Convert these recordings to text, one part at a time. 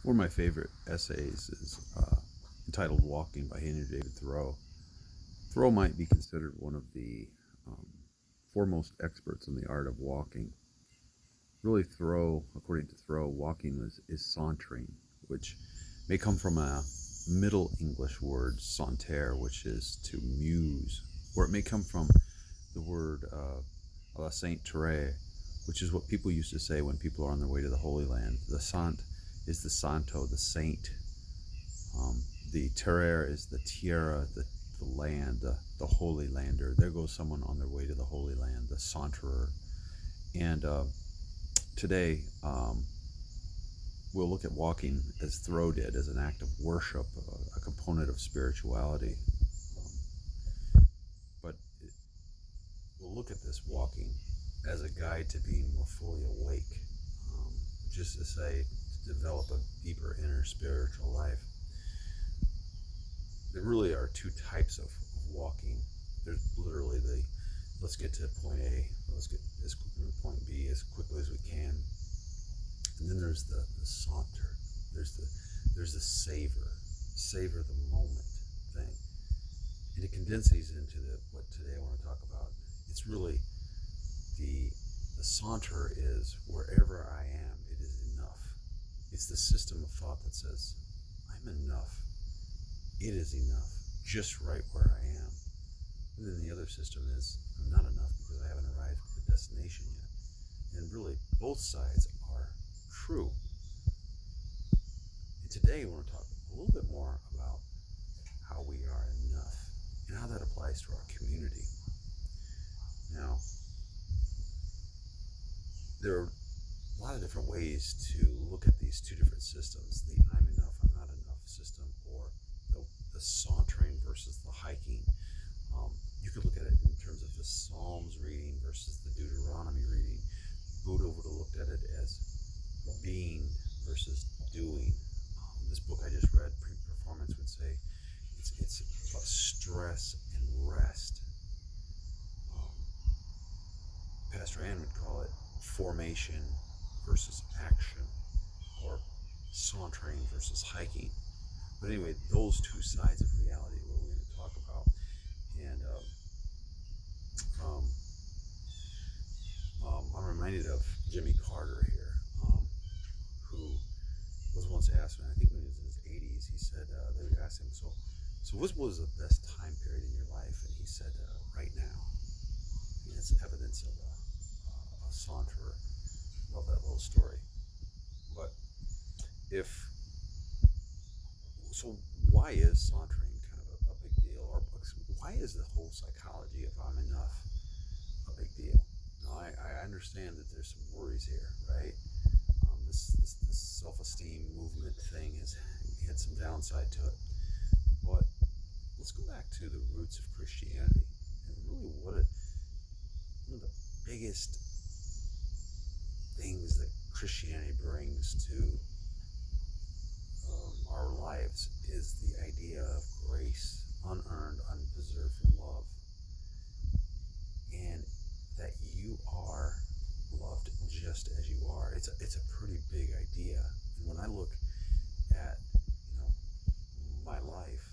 One of my favorite essays is entitled Walking by Henry David Thoreau. Thoreau might be considered one of the um, foremost experts in the art of walking. Really, Thoreau, according to Thoreau, walking is sauntering, which may come from a Middle English word, saunter, which is to muse, or it may come from the word la saint terre, which is what people used to say when people are on their way to the Holy Land. The sant is the santo, the saint. Um, the terre is the tierra, the land, the holy lander. There goes someone on their way to the Holy Land, the saunterer. And today, we'll look at walking as Thoreau did, as an act of worship, a component of spirituality. But we'll look at this walking as a guide to being more fully awake, just to say, to develop a deeper inner spiritual life. There really are two types of walking. There's literally let's get to point A, let's get to point B as quickly as we can. And then there's the saunter. There's the savor the moment thing. And it condenses into what today I want to talk about. It's really the saunter is wherever I am, it is enough. It's the system of thought that says, I'm enough. It is enough, just right where I am. And then the other system is, I'm not enough because I haven't arrived at the destination yet. And really, both sides are true. And today I want to talk a little bit more about how we are enough and how that applies to our community. Now, there are a lot of different ways to look at these two different systems, the I'm enough, I'm not enough system, or the sauntering versus the hiking. You could look at it in terms of the Psalms reading versus the Deuteronomy reading. Buddha would have looked at it as being versus doing. This book I just read, Pre-Performance, would say it's about stress and rest. Pastor Ann would call it formation versus action, or sauntering versus hiking. But anyway, those two sides of reality are what we're going to talk about. And I'm reminded of Jimmy Carter here, who was once asked, and I think when he was in his 80s, he said, they would ask him, so what was the best time period in your life? And he said, right now. And it's evidence of a saunterer. Love that little story. But so why is sauntering kind of a big deal? Or why is the whole psychology of I'm enough a big deal? Now, I understand that there's some worries here, right? This self-esteem movement thing has had some downside to it. But let's go back to the roots of Christianity and really one of the biggest things that Christianity brings to our lives is the idea of grace, unearned, undeserved love, and that you are loved just as you are. It's a pretty big idea. And when I look at my life,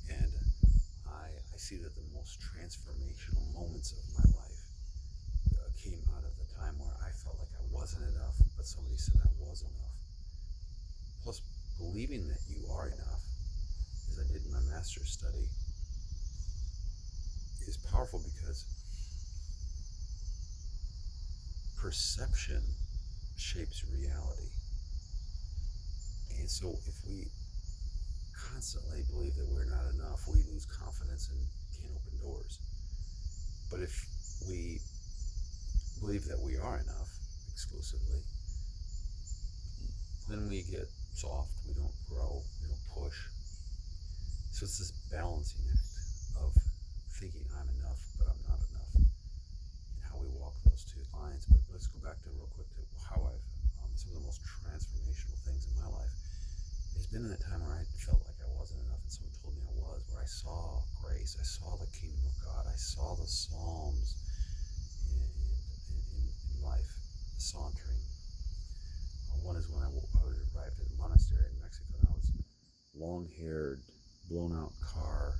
and I see that the most transformational moments of my life came out of the time where I felt like I wasn't enough, but somebody said I was enough. Plus, believing that you are enough, as I did in my master's study, is powerful because perception shapes reality. And so if we constantly believe that we're not enough, we lose confidence and can't open doors. But if we believe that we are enough exclusively, then we get soft, we don't grow, we don't push. So it's this balancing act of thinking I'm enough, but I'm not enough, and how we walk those two lines. But let's go back to real quick to how I've, some of the most transformational things in my life. It's been in that time where I felt like I wasn't enough, and someone told me I was, where I saw grace, I saw the kingdom of God, I saw the Psalms in life, the sauntering. One is when I arrived at Monastery long-haired, blown-out car,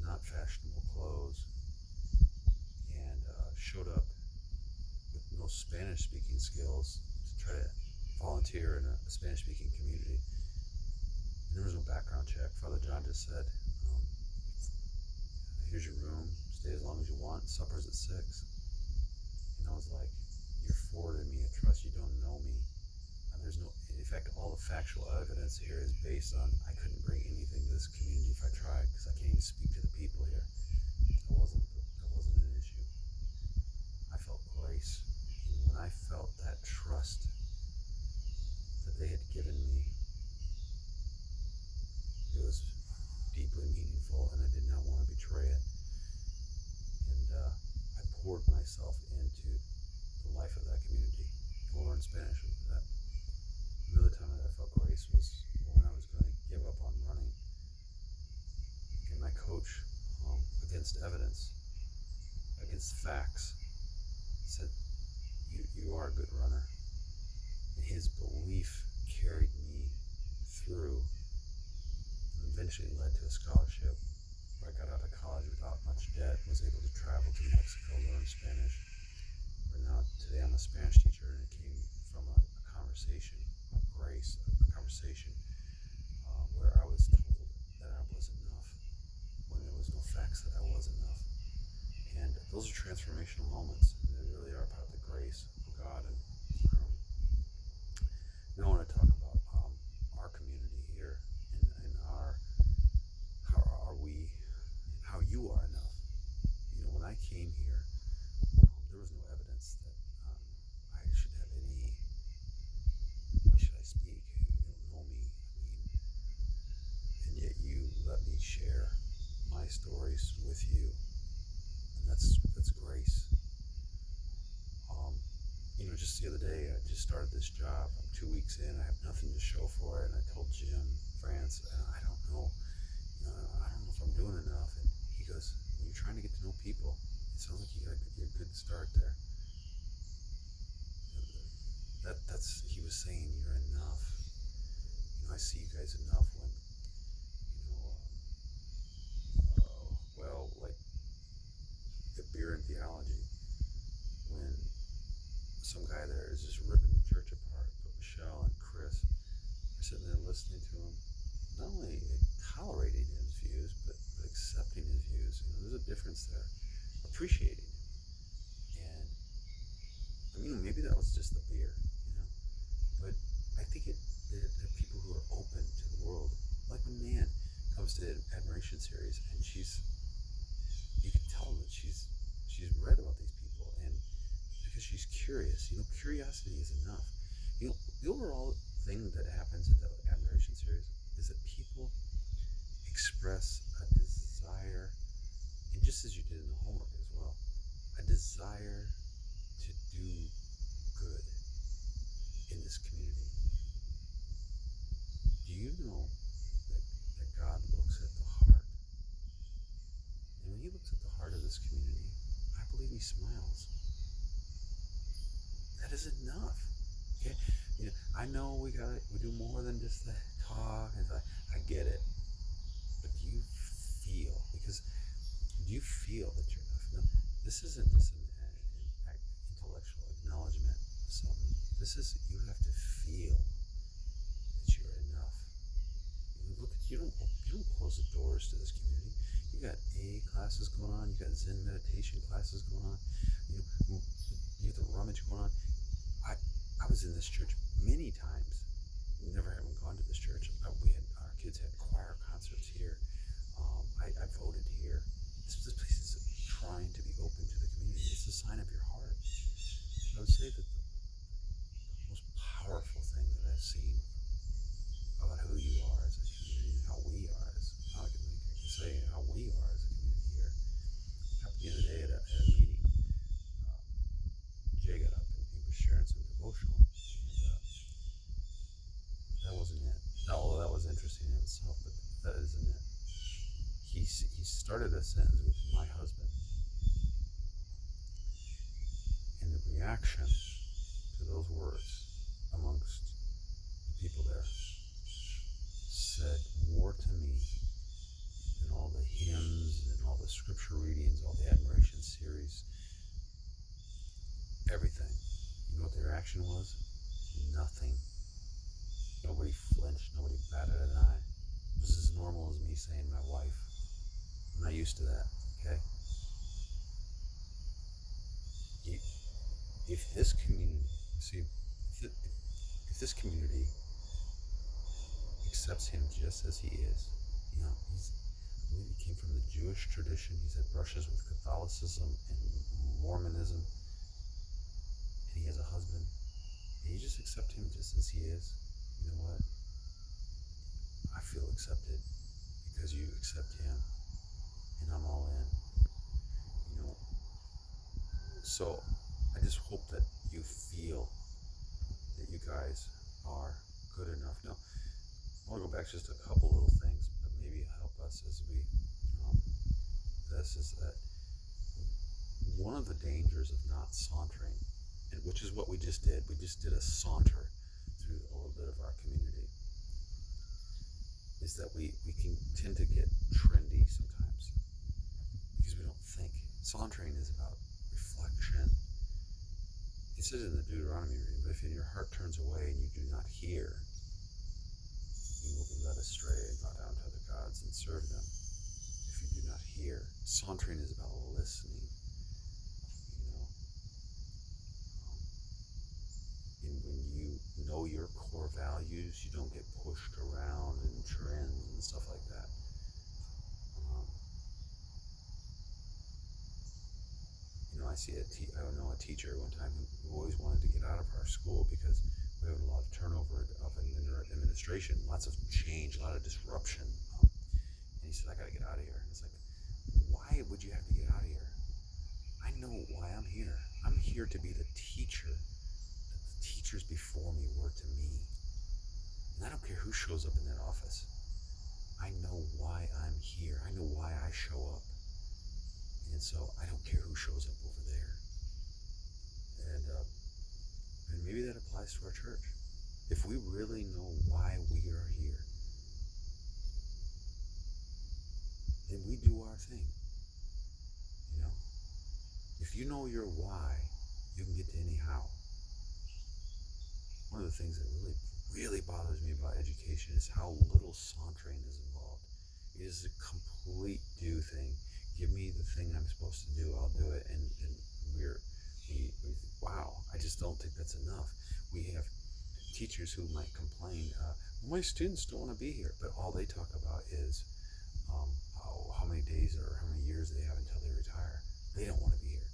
not fashionable clothes, and showed up with no Spanish-speaking skills to try to volunteer in a Spanish-speaking community. And there was no background check. Father John just said, here's your room, stay as long as you want, supper's at 6. And I was like, you're forwarding me a trust, you don't know me. And there's no, in fact, all the factual evidence here is based on I couldn't bring anything to this community if I tried, because I can't even speak to the people here. That wasn't an issue. I felt grace. And when I felt that trust that they had given me, it was deeply meaningful, and I did not want to betray it. And I poured myself into the life of that community. We'll learn Spanish with that. Another time that I felt grace was when I was going to give up on running. And my coach, against evidence, against facts, said, you are a good runner. And his belief carried me through and eventually led to a scholarship where I got out of college without much debt, was able to travel to Mexico, learn Spanish. Where now today I'm a Spanish teacher, and it came from a conversation of grace, a conversation where I was told that I was enough when there was no facts that I was enough. And those are transformational moments. They really are about the grace of God. And now I want to talk about our community here and how you are enough. You know, when I came here, there was no evidence that I should have any. Why should I speak? You don't know me. I mean, and yet you let me share my stories with you, and that's grace. You know, just the other day, I just started this job. I'm 2 weeks in. I have nothing to show for it, and I told Jim France, I don't know. I don't know if I'm doing enough. And he goes, when you're trying to get to know people, it sounds like you got a good start there. That's he was saying, you're enough. You know, I see you guys enough when, like the beer and theology, when some guy there is just ripping the church apart, but Michelle and Chris are sitting there listening to him, not only tolerating his views, but accepting his views. You know, there's a difference there. Appreciating him. And I mean, maybe that was just the beer, but I think there are people who are open to the world. Like when Nan comes to the Admiration series, and you can tell that she's read about these people, and because she's curious. Curiosity is enough. The overall thing that happens at the Admiration series is that people express a desire, and just as you did in the homework as well, a desire to do good in this community. Do you know that God looks at the heart? And when he looks at the heart of this community, I believe he smiles. That is enough. Okay? I know we do more than just the talk, and I get it. But do you feel that you're enough? No, this isn't just an intellectual acknowledgement of something. This is, you have to feel that you're enough. You don't close the doors to this community. You got A classes going on, you got Zen meditation classes going on, you got the rummage going on. I was in this church many times. Never having gone to this church. Our kids had choir concerts here. I voted here. This place is trying to be open to the community. It's a sign of your heart. I would say that the most powerful thing that I've seen about who you are as a community and how we are I can say how we are as a community here. Happened the other day at a meeting. Jay got up and he was sharing some devotional. And that wasn't it. Although that was interesting in itself, but that isn't it. He started a sentence with "my husband," and the reaction to those words amongst the people there said, reaction was? Nothing. Nobody flinched. Nobody batted an eye. It was as normal as me saying my wife. I'm not used to that, okay? If this community, see, if this community accepts him just as he is, I believe he came from the Jewish tradition. He's had brushes with Catholicism and Mormonism, and he has a husband. And you just accept him just as he is. You know what? I feel accepted because you accept him, and I'm all in. So I just hope that you feel that you guys are good enough. Now, I want to go back to just a couple little things that maybe help us as we this is that one of the dangers of not sauntering, and which is what we just did a saunter through a little bit of our community, is that we can tend to get trendy sometimes because we don't think. Sauntering is about reflection. It says in the Deuteronomy reading, but if in your heart turns away and you do not hear, you will be led astray and bow down to other gods and serve them. If you do not hear, sauntering is about listening. And when you know your core values, you don't get pushed around in trends and stuff like that. I know a teacher one time who always wanted to get out of our school because we have a lot of turnover of administration, lots of change, a lot of disruption. And he said, I got to get out of here. And it's like, why would you have to get out of here? I know why I'm here. I'm here to be the teacher that the teachers before me were to me. And I don't care who shows up in that office. I know why I'm here. I know why I show up. And so I don't care who shows up over there. And maybe that applies to our church. If we really know why we are here, then we do our thing. If you know your why, you can get to any how. One of the things that really bothers me about education is how little sauntering is involved. It is a complete do thing. Give me the thing I'm supposed to do, I'll do it. And we wow, I just don't think that's enough. We have teachers who might complain, my students don't want to be here, but all they talk about is how many days or how many years they have until they retire. They don't want to be here.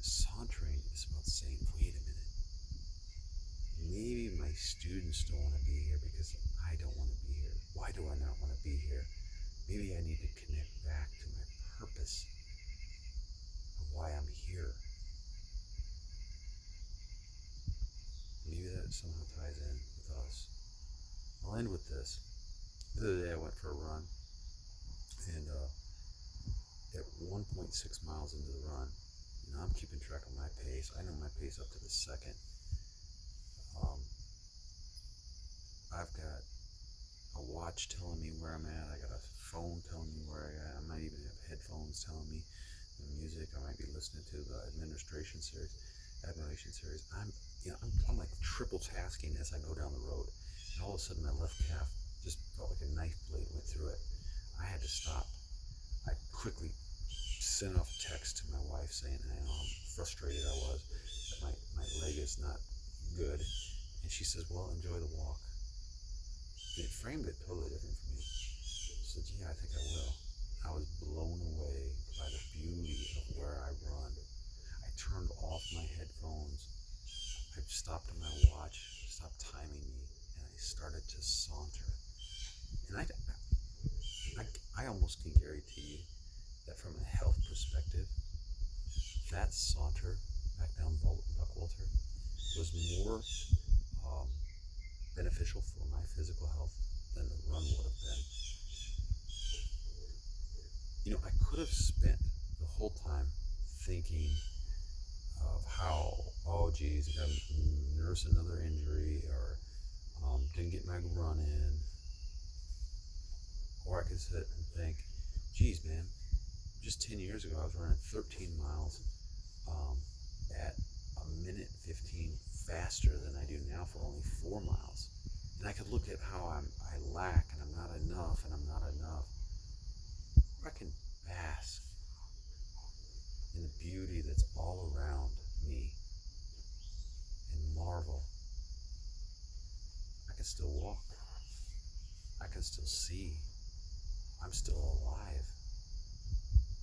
Sauntering is about saying, wait a minute, maybe my students don't want to be here because I don't want to be here. Why do I not want to be here? Maybe I need to connect back to my purpose of why I'm here. Maybe that somehow ties in with us. I'll end with this. The other day I went for a run, and at 1.6 miles into the run, I'm keeping track of my pace. I know my pace up to the second. I've got a watch telling me where I'm at. I got a phone telling me where I am. I might even have headphones telling me the music. I might be listening to the admiration series. I'm like triple tasking as I go down the road. And all of a sudden my left calf just felt like a knife blade went through it. I had to stop. I quickly sent off a text to my wife saying how frustrated I was that my leg is not good. And she says, well, enjoy the walk. And it framed it totally different for me. I said, yeah, I think I will. I was blown away by the beauty of where I run. I turned off my headphones. I stopped on my watch, stopped timing me, and I started to saunter. And I almost can guarantee you that from a health perspective, that saunter back down Buckwalter was more beneficial for my physical health than the run would have been. I could have spent the whole time thinking of how, oh geez, I got to nurse another injury, or didn't get my run in. Or I could sit and think, geez man, just 10 years ago I was running 13 miles at a minute 15 faster than I do now for only 4 miles. And I could look at how I lack and I'm not enough and I'm not enough. Or I can bask in the beauty that's all around me and marvel. I can still walk. I can still see. I'm still alive.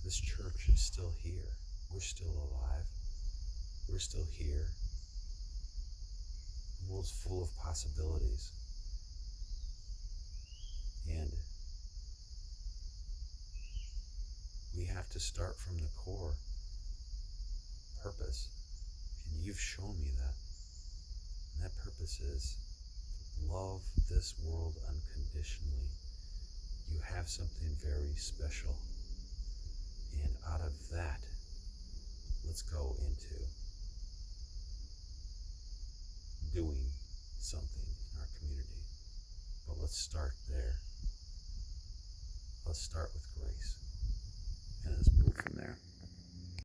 This church is still here. We're still alive. We're still here. The world's full of possibilities. And we have to start from the core purpose. And you've shown me that. And that purpose is to love this world unconditionally. You have something very special. And out of that, let's go into doing something in our community. But let's start there. Let's start with grace. And let's move from there.